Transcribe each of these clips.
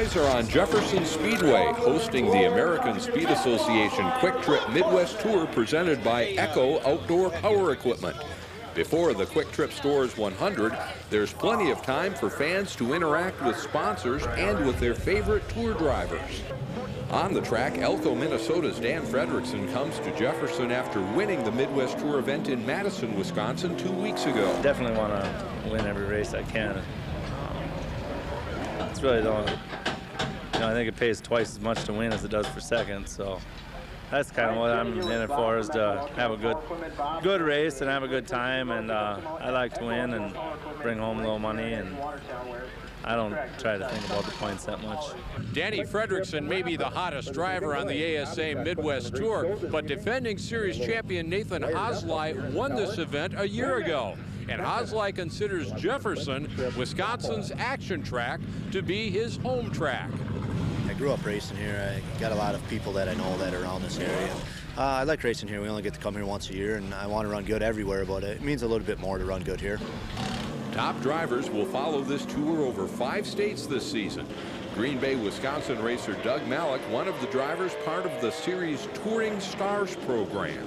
eyes are on Jefferson Speedway, hosting the American Speed Association Kwik Trip Midwest Tour presented by Echo Outdoor Power Equipment. Before the Kwik Trip Stores 100, there's plenty of time for fans to interact with sponsors and with their favorite tour drivers. On the track, Elko, Minnesota's Dan Fredrickson comes to Jefferson after winning the Midwest Tour event in Madison, Wisconsin 2 weeks ago. Definitely want to win every race I can. It's really the only, I think it pays twice as much to win as it does for second, so that's kind of what I'm in it for, is to have a good race and have a good time, and I like to win and bring home a little money, and I don't try to think about the points that much. Danny Fredrickson may be the hottest driver on the ASA Midwest Tour, but defending series champion Nathan Hosley won this event a year ago. And Hosley considers Jefferson, Wisconsin's action track, to be his home track. I grew up racing here. I got a lot of people that I know that are around this area. I like racing here. We only get to come here once a year, and I want to run good everywhere, but it means a little bit more to run good here. Top drivers will follow this tour over 5 states this season. Green Bay, Wisconsin racer Doug Malik, one of the drivers part of the series Touring Stars program.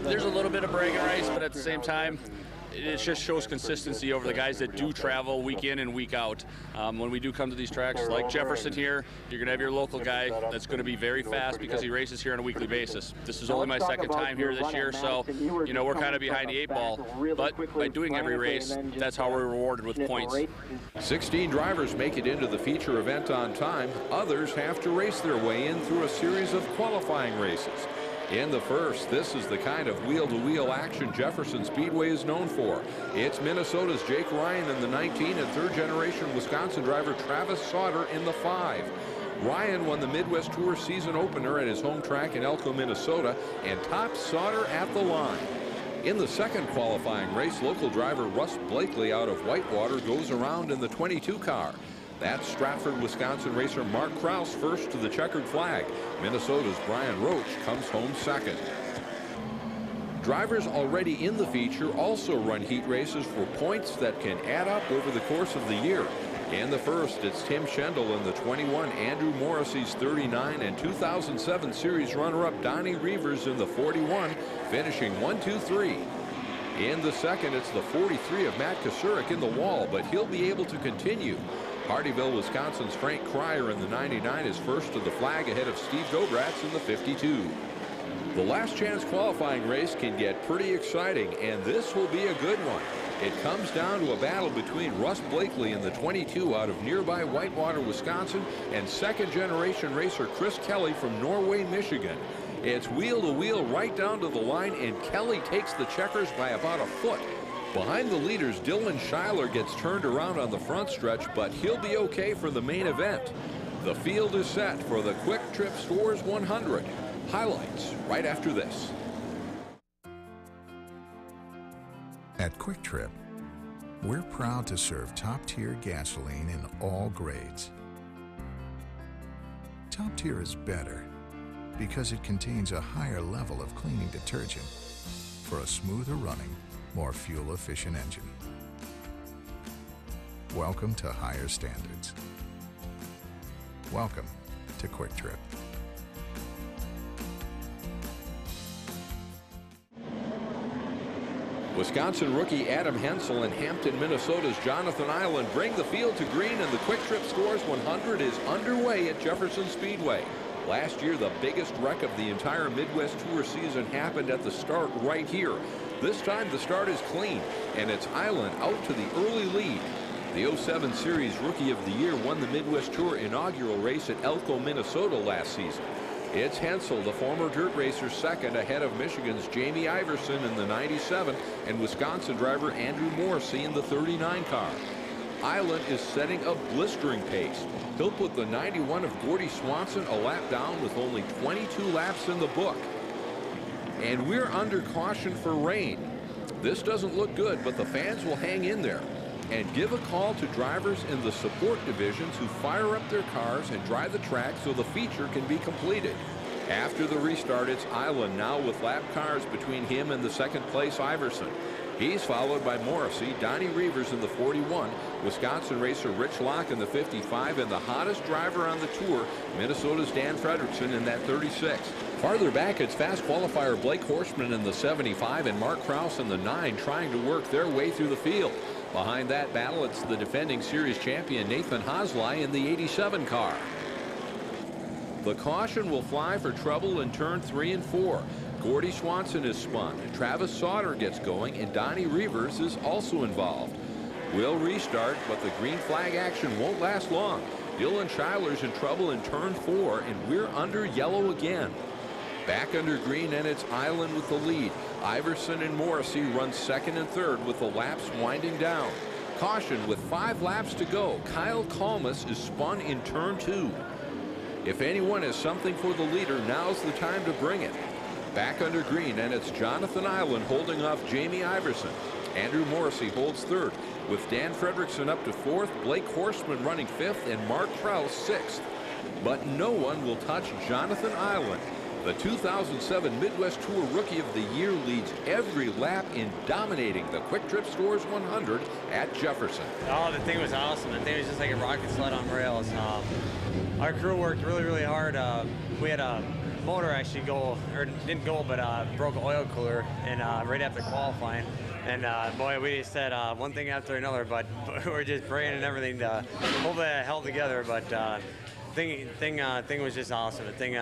There's a little bit of bragging rights, but at the same time, it just shows consistency over the guys that do travel week in and week out. When we do come to these tracks like Jefferson here, you're going to have your local guy that's going to be very fast because he races here on a weekly basis. This is only my second time here this year, so we're kind of behind the 8 ball. But by doing every race, that's how we're rewarded with points. 16 drivers make it into the feature event on time. Others have to race their way in through a series of qualifying races. In the first, this is the kind of wheel-to-wheel action Jefferson Speedway is known for. It's Minnesota's Jake Ryan in the 19 and third-generation Wisconsin driver Travis Sauter in the 5. Ryan won the Midwest Tour season opener at his home track in Elko, Minnesota, and topped Sauter at the line. In the second qualifying race, local driver Russ Blakely out of Whitewater goes around in the 22 car. That's Stratford, Wisconsin racer Mark Kraus first to the checkered flag. Minnesota's Brian Roach comes home second. Drivers already in the feature also run heat races for points that can add up over the course of the year. In the first, it's Tim Schendel in the 21, Andrew Morrissey's 39, and 2007 series runner-up Donnie Reavers in the 41, finishing 1-2-3. In the second, it's the 43 of Matt Kasurik in the wall, but he'll be able to continue. Hardyville, Wisconsin's Frank Cryer in the 99 is first to the flag ahead of Steve Dobratz in the 52. The last chance qualifying race can get pretty exciting, and this will be a good one. It comes down to a battle between Russ Blakely in the 22 out of nearby Whitewater, Wisconsin, and second-generation racer Chris Kelly from Norway, Michigan. It's wheel-to-wheel right down to the line, and Kelly takes the checkers by about a foot. Behind the leaders, Dylan Schuyler gets turned around on the front stretch, but he'll be okay for the main event. The field is set for the Kwik Trip Stores 100. Highlights right after this. At Kwik Trip, we're proud to serve top-tier gasoline in all grades. Top tier is better because it contains a higher level of cleaning detergent for a smoother running, more fuel-efficient engine. Welcome to higher standards. Welcome to Kwik Trip. Wisconsin rookie Adam Hensel and Hampton, Minnesota's Jonathan Island bring the field to green, and the Kwik Trip Stores 100 is underway at Jefferson Speedway. Last year, the biggest wreck of the entire Midwest Tour season happened at the start right here. This time, the start is clean, and it's Island out to the early lead. The 07 Series Rookie of the Year won the Midwest Tour inaugural race at Elko, Minnesota last season. It's Hensel, the former dirt racer, second ahead of Michigan's Jamie Iverson in the 97 and Wisconsin driver Andrew Morrissey in the 39 car. Island is setting a blistering pace. He'll put the 91 of Gordy Swanson a lap down with only 22 laps in the book. And we're under caution for rain. This doesn't look good, but the fans will hang in there and give a call to drivers in the support divisions who fire up their cars and drive the track so the feature can be completed. After the restart, it's Island now with lap cars between him and the second place Iverson. He's followed by Morrissey, Donnie Reavers in the 41, Wisconsin racer Rich Locke in the 55, and the hottest driver on the tour, Minnesota's Dan Fredrickson in that 36. Farther back, it's fast qualifier Blake Horstman in the 75 and Mark Krause in the 9 trying to work their way through the field. Behind that battle, it's the defending series champion Nathan Hosley in the 87 car. The caution will fly for trouble in turn 3 and 4. Gordy Swanson is spun, Travis Sauter gets going, and Donnie Reavers is also involved. We'll restart, but the green flag action won't last long. Dylan Schuyler's in trouble in turn 4, and we're under yellow again. Back under green, and it's Island with the lead. Iverson and Morrissey run second and third with the laps winding down. Caution with 5 laps to go. Kyle Kalmus is spun in turn 2. If anyone has something for the leader, now's the time to bring it. Back under green, and it's Jonathan Island holding off Jamie Iverson. Andrew Morrissey holds third, with Dan Fredrickson up to 4th, Blake Horstman running 5th, and Mark Krause 6th. But no one will touch Jonathan Island. The 2007 Midwest Tour Rookie of the Year leads every lap in dominating the Quick Trip Stores 100 at Jefferson. Oh, the thing was awesome. The thing was just like a rocket sled on rails. Our crew worked really, really hard. We had a motor actually go, or didn't go, but broke an oil cooler, and right after qualifying. And boy, we just said one thing after another, but we're just praying and everything to hopefully it held together. But thing was just awesome. The thing,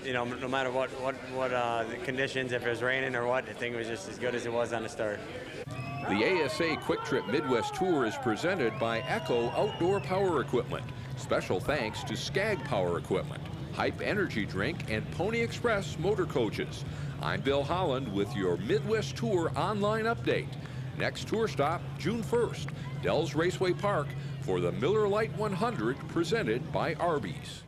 you know, no matter what the conditions, if it was raining or what, the thing was just as good as it was on the start. The ASA Quick Trip Midwest Tour is presented by Echo Outdoor Power Equipment. Special thanks to Skag Power Equipment, Hype Energy Drink, and Pony Express Motor Coaches. I'm Bill Holland with your Midwest Tour online update. Next tour stop, June 1st, Dells Raceway Park for the Miller Lite 100 presented by Arby's.